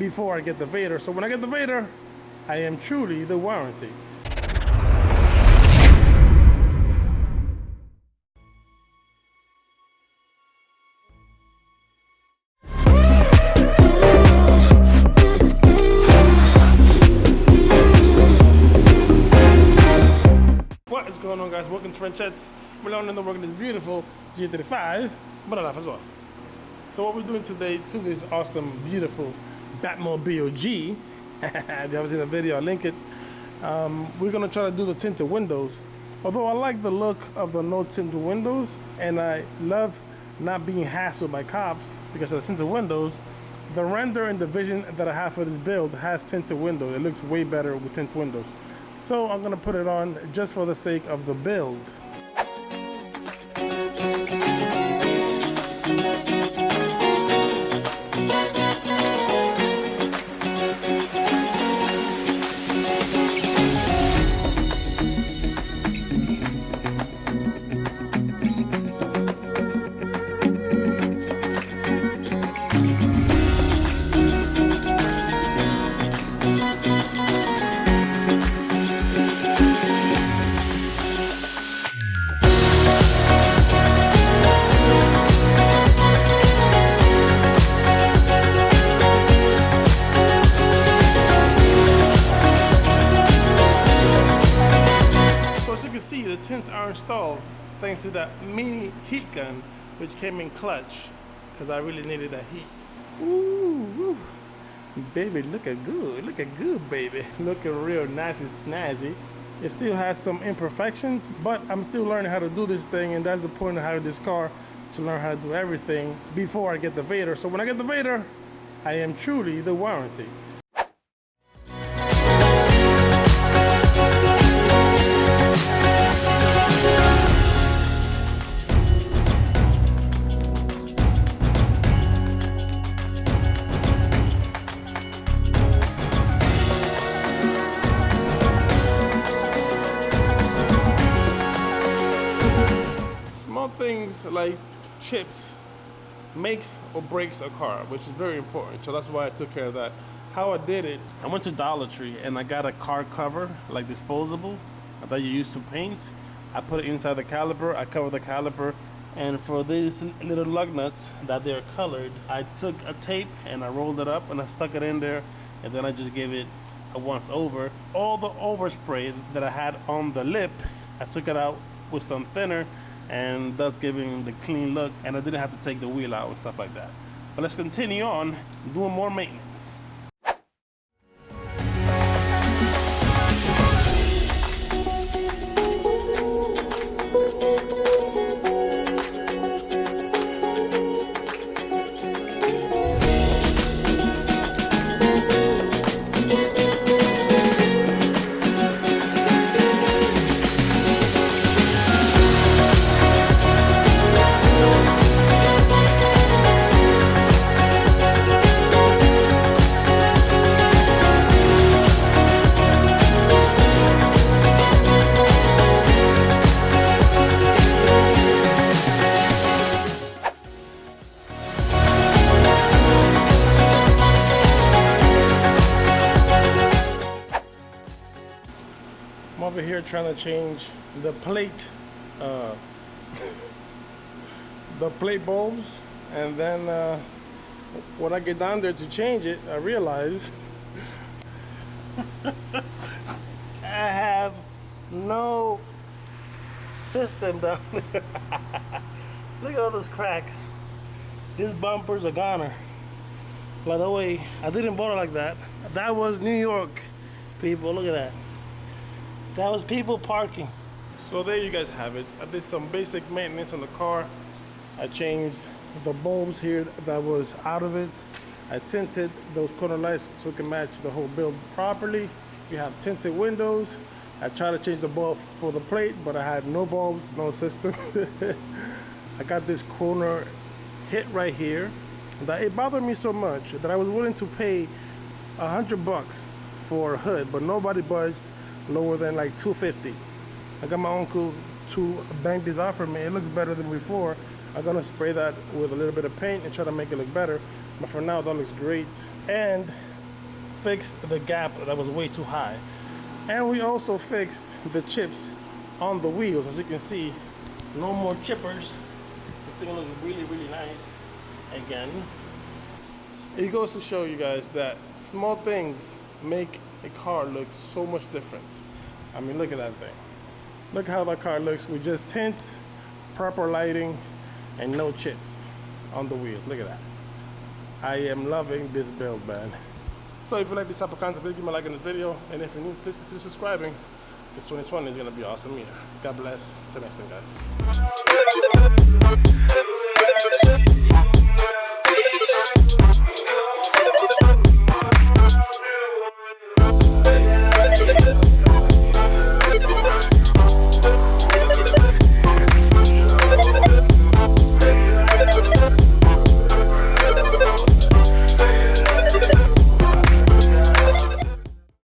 before I get the Vader. So when I get the Vader, I am truly the warranty. What is going on, guys? Welcome to Wrenchettes. We're learning to work on this beautiful G35, but enough as well. So what we're doing today to this awesome, beautiful Batmobile G. If you haven't seen the video, I'll link it. We're gonna try to do the tinted windows. Although I like the look of the no tinted windows, and I love not being hassled by cops because of the tinted windows, the render and the vision that I have for this build has tinted windows. It looks way better with tinted windows. So I'm gonna put it on just for the sake of the build. See, the tints are installed thanks to that mini heat gun which came in clutch because I really needed that heat. Ooh, baby, looking good, baby, looking real nice and snazzy. It still has some imperfections, but I'm still learning how to do this thing, and that's the point of having this car, to learn how to do everything before I get the Vader. So when I get the Vader, I am truly the warranty. Small things like chips makes or breaks a car, which is very important. So that's why I took care of that. How I did it, I went to Dollar Tree and I got a car cover, like disposable, that you use to paint. I put it inside the caliper, I covered the caliper, and for these little lug nuts that they're colored, I took a tape and I rolled it up and I stuck it in there, and then I just gave it a once over. All the overspray that I had on the lip, I took it out with some thinner, and thus giving the clean look, and I didn't have to take the wheel out and stuff like that. But let's continue on doing more maintenance. I'm over here trying to change the plate, the plate bulbs, and then when I get down there to change it, I realize I have no system down there. Look at all those cracks. These bumpers are goner. By the way, I didn't bought it like that. That was New York, people. Look at that. That was people parking. So there you guys have it. I did some basic maintenance on the car. I changed the bulbs here that was out of it. I tinted those corner lights so it can match the whole build properly. You have tinted windows. I tried to change the bulb for the plate, but I had no bulbs, no system. I got this corner hit right here that it bothered me so much that I was willing to pay $100 for a hood, but nobody budged lower than like $250. I got my uncle to bank this off for me. It looks better than before. I'm gonna spray that with a little bit of paint and try to make it look better. But for now, that looks great. And fixed the gap that was way too high. And we also fixed the chips on the wheels. As you can see, no more chippers. This thing looks really, really nice again. It goes to show you guys that small things make a car look so much different. I mean, look at that thing. Look how that car looks with just tint, proper lighting, and no chips on the wheels. Look at that. I am loving this build, man. So if you like this type of content, please give me a like on this video. And if you're new, please consider subscribing. This 2020 is going to be awesome year. God bless. Till next time, guys.